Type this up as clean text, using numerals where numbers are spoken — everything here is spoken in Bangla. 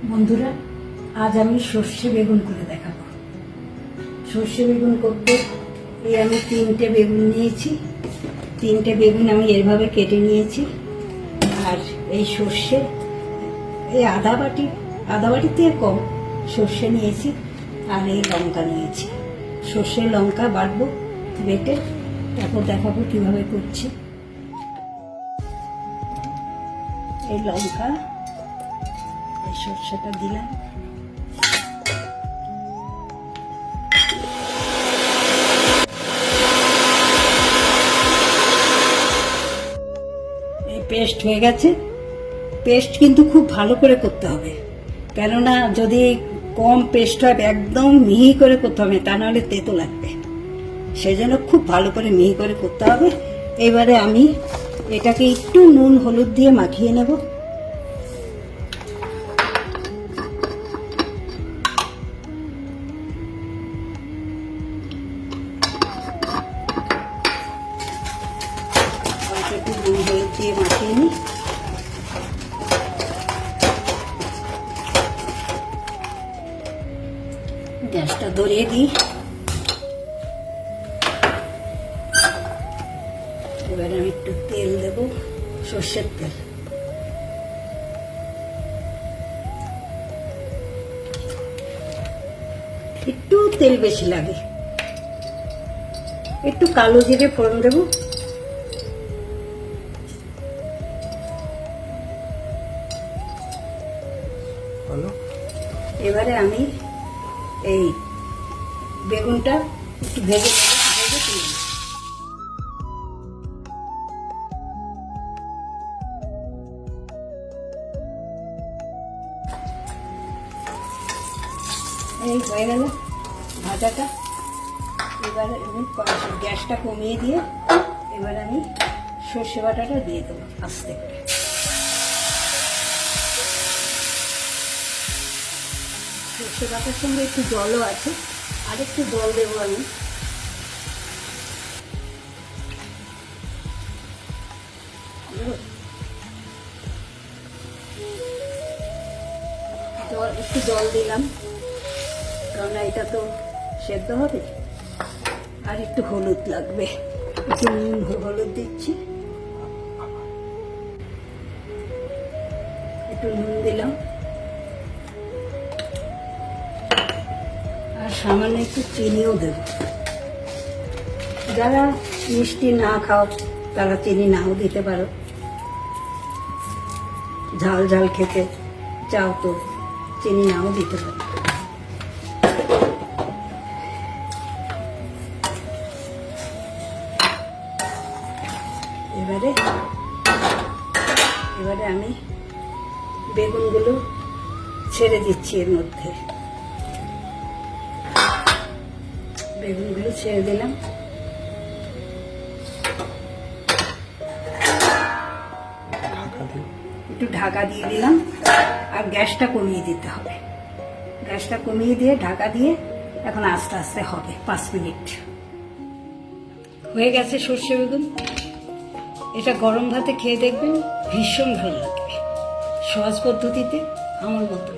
বন্ধুরা, আজ আমি সর্ষে বেগুন করে দেখাবো। সর্ষে বেগুন করতে আমি 3টে বেগুন নিয়েছি। 3টে বেগুন আমি এভাবে কেটে নিয়েছি। আর এই সর্ষে এই আধা বাটির থেকে কম সর্ষে নিয়েছি। আর এই লঙ্কা নিয়েছি। সর্ষে লঙ্কা বাটবো, বেটে তারপর দেখাবো কিভাবে করছি। এই লঙ্কা, এই সর্ষেটা দিলাম। এই পেস্ট হয়ে গেছে। পেস্ট কিন্তু খুব ভালো করে করতে হবে, কেননা যদি কম পেস্ট হয় একদম মিহি করে করতে হবে, তা নাহলে তেতো লাগবে। সেই জন্য খুব ভালো করে মিহি করে করতে হবে। এবারে আমি এটাকে একটু নুন হলুদ দিয়ে মাখিয়ে নেব। একটু নুন হলুদ দিয়ে মাখিয়ে নিই। গ্যাসটা ধরিয়ে দিই। এবার আমি একটু তেল দেব, সর্ষের তেল। একটু তেল বেশি লাগে। একটু কালো জিরে ফোড়ন দেব। এবারে আমি এই বেগুনটা একটু ভেজে তুলে নেব। এই হয়ে গেল ভাজাটা। এবারে আমি গ্যাসটা কমিয়ে দিয়ে এবার আমি সর্ষে বাটাটা দিয়ে দেবো আস্তে করে। সর্ষে বাটার সঙ্গে একটু জলও আছে, আর একটু জল দেবো আমি। একটু জল দিলাম, কারণ এটা তো সেদ্ধ হবে। আর একটু হলুদ লাগবে, একটু নুন হলুদ দিচ্ছি। একটু নুন দিলাম, আর সামান্য একটু চিনিও দেব। যারা মিষ্টি না খাও তারা চিনি নাও দিতে পারো। ঝাল ঝাল খেতে চাও তো চিনি নাও দিতে পারো। এবারে আমি বেগুনগুলো ছেড়ে দিচ্ছি এর মধ্যে। বেগুনগুলো ছেড়ে দিলাম। একটু ঢাকা দিয়ে দিলাম। আর গ্যাসটা কমিয়ে দিতে হবে। গ্যাসটা কমিয়ে দিয়ে ঢাকা দিয়ে এখন আস্তে আস্তে হবে 5 মিনিট। হয়ে গেছে সর্ষে বেগুন। এটা গরম ভাতে খেয়ে দেখবেন, ভীষণ ভালো লাগবে। সহজ পদ্ধতিতে আমার মতো